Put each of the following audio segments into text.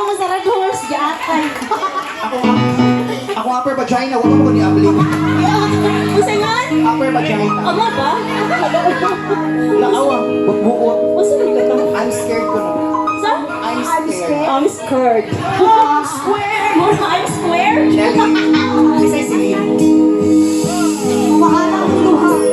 ka masarap horse, gaatay. Ako upper vagina, wala mo ko ni Abling. Usangan? Upper vagina. Ama ba? Lakawa, bukbukot. Usa man ka tamo? I'm scared ko na. Sa? I'm scared. I'm scared. Square. More I'm square? Shelly, isa si Mahalang luha.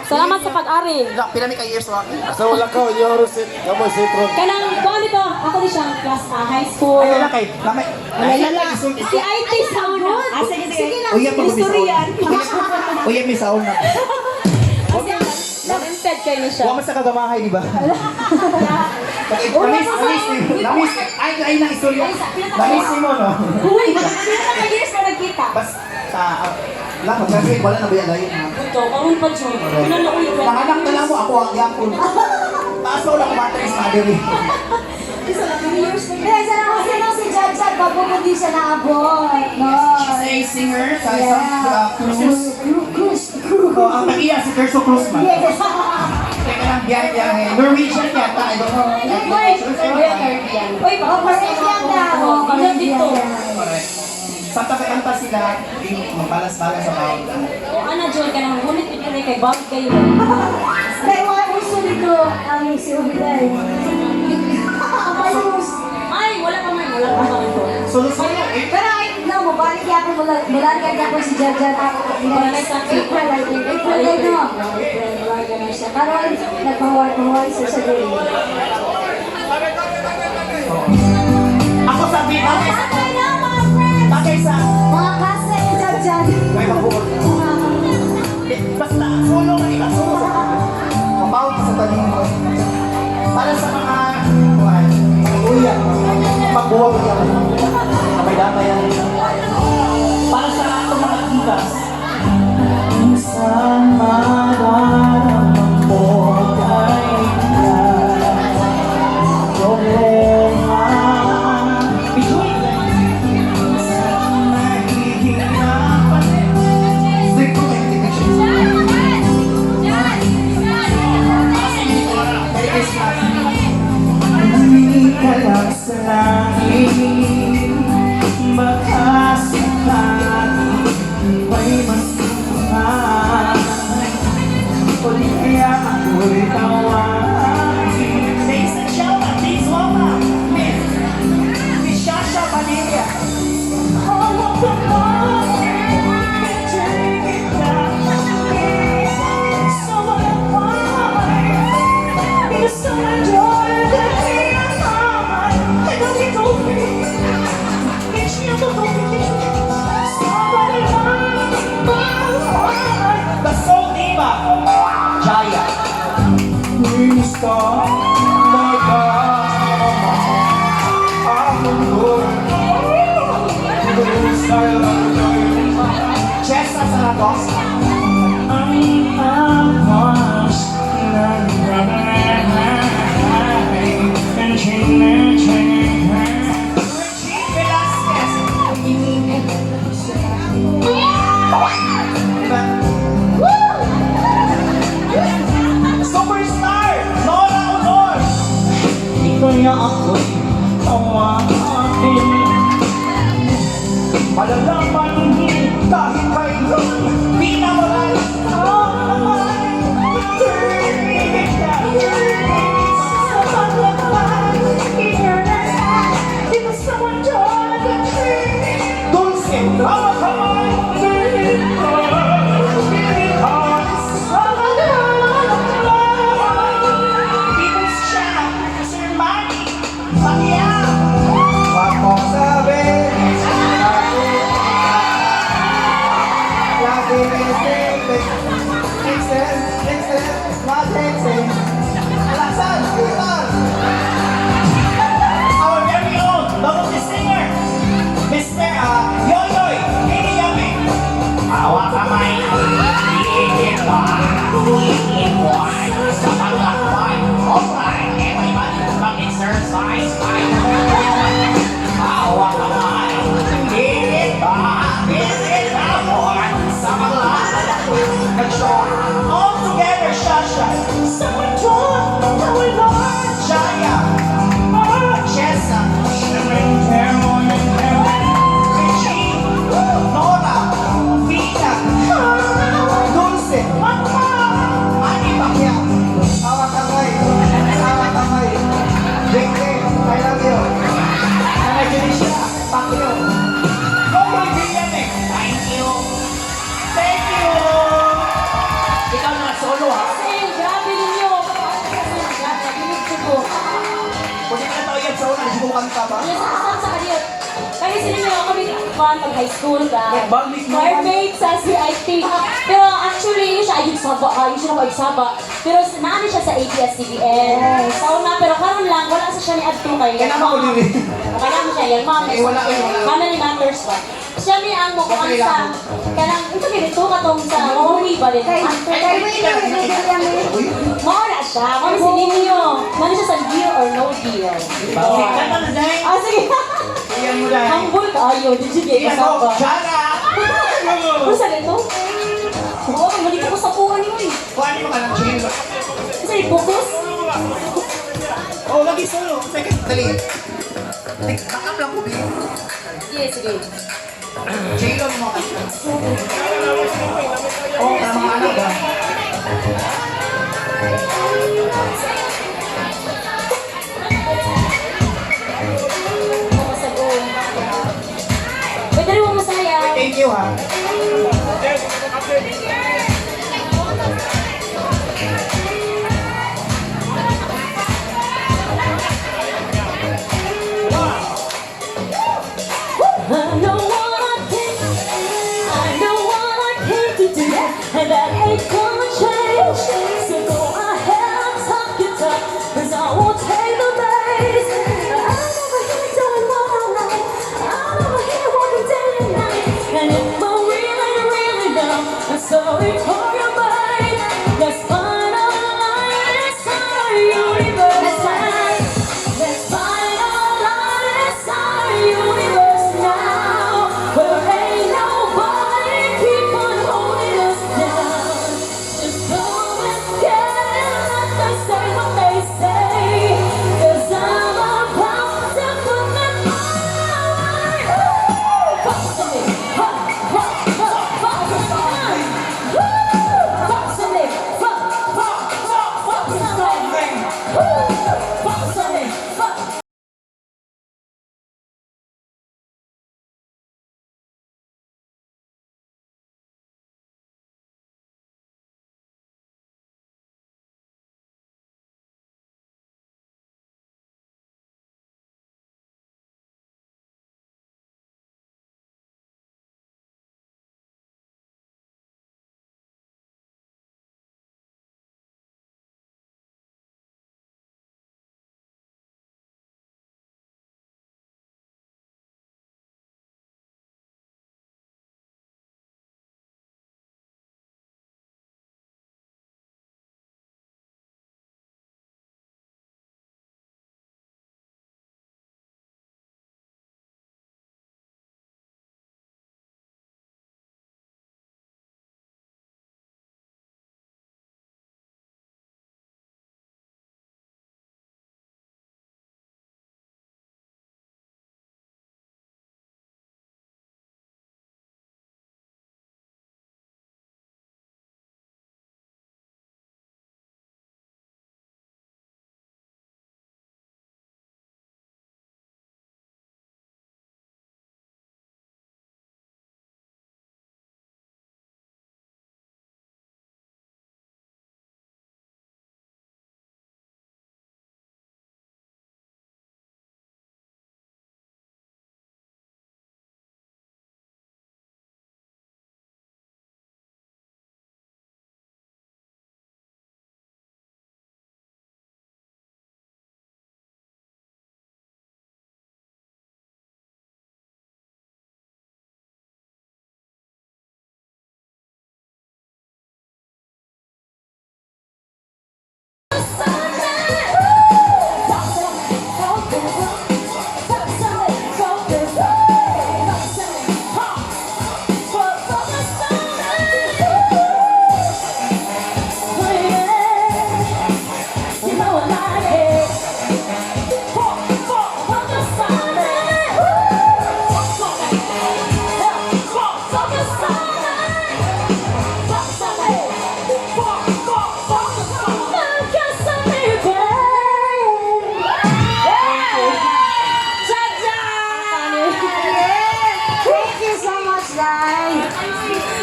Salamat sa pag-ari. Pinami ka years wa. Sa wala ka, yoro sit, kamo sitron. Kanang, kung ano ito, ako din siyang class high school. Ay, wala kay. Lamay. Si IT Sauna. Ah, sige, sige. Uy, yan History yan. Uy, yan may saon na. Lamented kayo niya siya. Huwag mas sa kagamahay, di ba? Lamis. Ay, na istorya. Lamis mo, no? Uy, pinaka years na nagkita. Basta, lang, mag-graduate, wala na ba yan dahil? Ito, karun pa siya. Pinalauwi ko. Nanganak na lang mo, ako ang yapon. Taas ko lang kumatay sa mother eh. Kaya sana kasi nung si Jajad, bago mo di siya naabot. No. She's a singer sa isang cruise. Cruz. Ang nag-iya si Terso Cruz man. Yes. Teka lang, biyahe. Norwegian yata, I don't know. Uy, baka Caribbean na. Oh, hanggang dito. Correct. Sa kanta sila, magbalas-balas sa bawat. Ana, John, ka nang ngunit pinili kay Bob kayo. Dahil mga uso nito, ang si Ubiday. Ay, wala pa man, wala pa man ito. Solusyon mo, eh. Pero ay, no, mabalik ako, mabalik ako si Jajad. Balik sa April, I think. April, I know. April, mabalik na siya. Karoon, nagpahawar siya sa day. Ako sabi, bagay na, mga friends! bagay sa... Mga kasa ni Jajad. May mabuot. Basta, solo na iba, solo. Mabawag ka sa talim mo. Para sa mga... Uya, magbuwag yan. May data yan. Para sa ato mga kitas. Minsan madaramang mo kay problema. Bituin. Minsan nahihirapan. Strict ko may invitation. Merry Christmas. Hindi ka lang sa langit. Baka sakali may masuhan. O di kaya ako'y tawagin. Ladies and gentlemen, please welcome Miss Shasha Padilla. All of the morning, take it down. So why? Because so enjoy the day of mine. I know you told me. It's you who told me. Somebody the soul diva, Jaya. Please stop, my God. I'm good. Chesa Zaragoza. Regine Velasquez. Superstar, Nora Honor. Ikaw niya ako'y tawagin. Malalaman kahit kailan pinamaral ka naman. Turning it down. Sa paglaban, inernan. Because someone joined the tree. Dulce, kamay. People's Champ, Sir Manny Pacquiao. Wag mo sabihin. Our very own double singer, Mr. Yoyoy Miniyami. Awa kamay, iiwan sa paglakbay. Alright, everybody, mag-exercise tayo. Awa kamay, iiwan sa paglakbay. All together, Shasha. Someone drawn, now we Lord. Jaya. Chesa. Regine. Nora. Vina. Dulce. Nagsusukan ka ba? Sa kanila. Kaya sila niyo ako pag high school ka. Mermaid sa CIT. Pero actually, siya ayun saba. Ayun siya ako saba. Pero naano siya sa ABS-CBN. So na, pero karon lang, wala sa siya ni Adto kay. Kaya naman ko din. Kaya mo siya, yan ma'am. Wala. Family matters ba? Siya ni ang mukuan sa, kanang, ito ganito katong sa Huawei ba din? Mora siya, mora si Ninyo. Mora siya sa deal or no deal. Kanta na dahil. Ah, sige. Iyan mo dahil. Humble kayo, did you get Iyan mo, kasama? shut up! Ano sa ganito? Oo, mali ko sa puwan yun eh. Kuhaan mo ka ng chill. Kasi focus. Oh, lagi solo. Second, dali. Back lang ko, babe. Sige, sige. Chill mo ka. Oh, para mga anak ba? Makasagon. Pwede rin mo masaya. Thank you, ha. I know what I came to do, and that ain't gonna change. So go ahead and talk your talk, 'cause I won't take the bait. I'm over here doing what I like. I'm over here working day and night, and if I really know, I'm sorry for your mind. Let's find our line inside our universe. Let's find our line inside our universe now. Where ain't nobody keep on holding us down. Just go and get it, let them say what they say. 'Cause I'm about to put them on. Fuck something, fuck something, fuck something, fuck something, fuck something, fuck.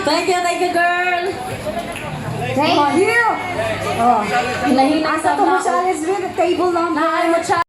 Thank you, girl. Thank you. Oh. Hinahina Asa sa to mo sa Alice Table lang. Naan mo siya.